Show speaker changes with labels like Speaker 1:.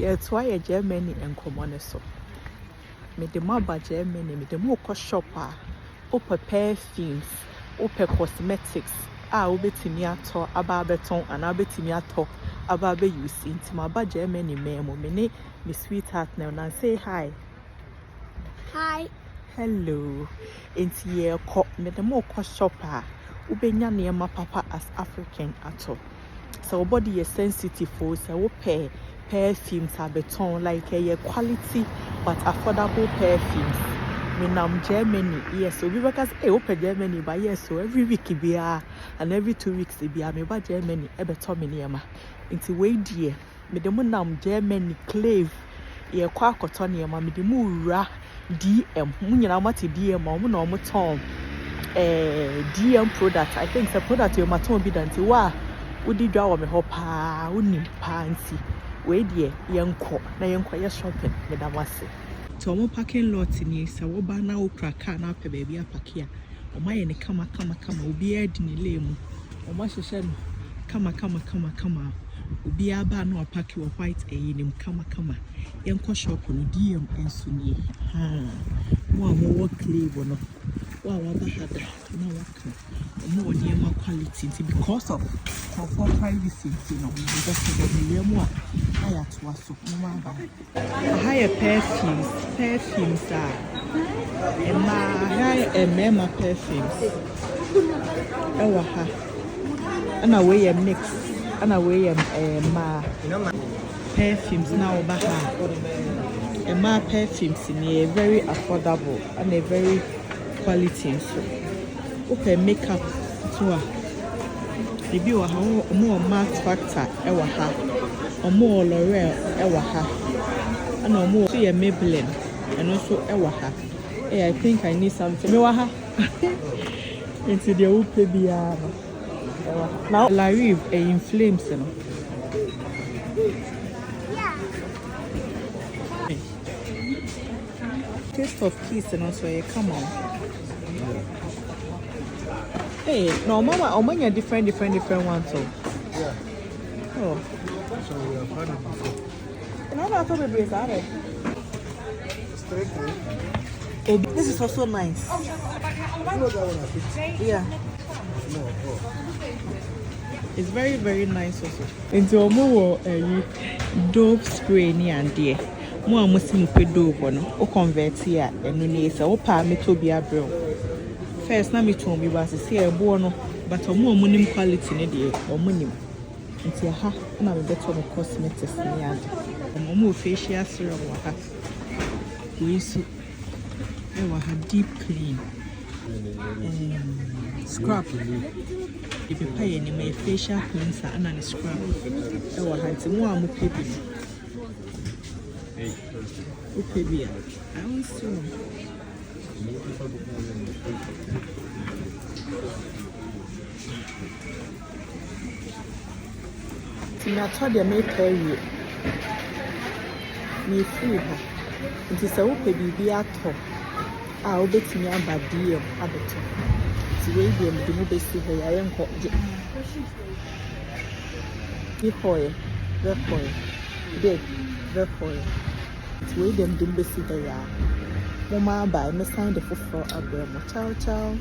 Speaker 1: Yeah, it's why Germany and common so. Me the more by Germany, me the more shopper, open perfumes, open cosmetics. Obetimi ato ababeton and abetimi ato ababe use into my ba Germany memo me sweetheart now and say hi.
Speaker 2: Hi.
Speaker 1: Hello. Into ye co me the more shopper. Ubenya near papa as African ato. So body is sensitive for so pay perfumes abeton like a quality but affordable perfumes. Me nam Germany, yes, so we work as open Germany, but yes, so every week be and every 2 weeks be me ba Germany, ebeton me niema. Into way dear, me the nam Germany clave, ye kwa cotton niema, me the mura DM, munyana mati DM, or no tom, DM product. I think the product you maton be done to wa, would you draw me hopa, wouldn't fancy. Way dear, young co, na young quiet shopping, Madame Wassy. So I'm parking lot ni sa wo ba na wo kra car na pe baby apake a o ma ye ne kama obi adi ni lemu o ma hyehyɛ no kama obi aba na opake wo white eyinim kama yenko shop no dm enso ni mo wo clave no wa ba hada na waka mo oni ma quality because of comfort privacy no we just the lemu aya to aso mo aba higher perfumes are Emma perfumes ha and away mix and away perfumes now over Emma perfumes in a very affordable and a very quality so okay makeup to maybe more markt factor ha or more L'Oreal ha and no more see a Maybelline and also ha. Hey, I think I need something. Me into the UPBR. Now Larive in flames, you know.
Speaker 2: Yeah.
Speaker 1: Taste of peace and also come on. Hey, no, Mama, how many different ones? So.
Speaker 3: Yeah.
Speaker 1: Oh.
Speaker 3: So we have had it before.
Speaker 1: You know what I thought it was Oh, this is also nice.
Speaker 3: You know that one I picked?
Speaker 1: Yeah.
Speaker 3: No. Oh.
Speaker 1: It's very, very nice also. Into more dope spray ni and dear. More musim pe dope no. O convert here and no nesa. O pa me to be a bro. First na me to me was say a bono, but more money quality ni dear or money. Into ha na me better me cosmetics ni and. More facial serum ha. We so a deep clean scrub. If you pay any my facial cleanser and a scrub, I will have some more baby. Okay, I also. I told you, may tell you. Me free her. It is a baby be at home. I'll bet me about DM abeto. It's way the no best here. I am hot. You hoy, the hoy, dead, the hoy. It's way them do best here. Mama by me sign the foot for a ciao.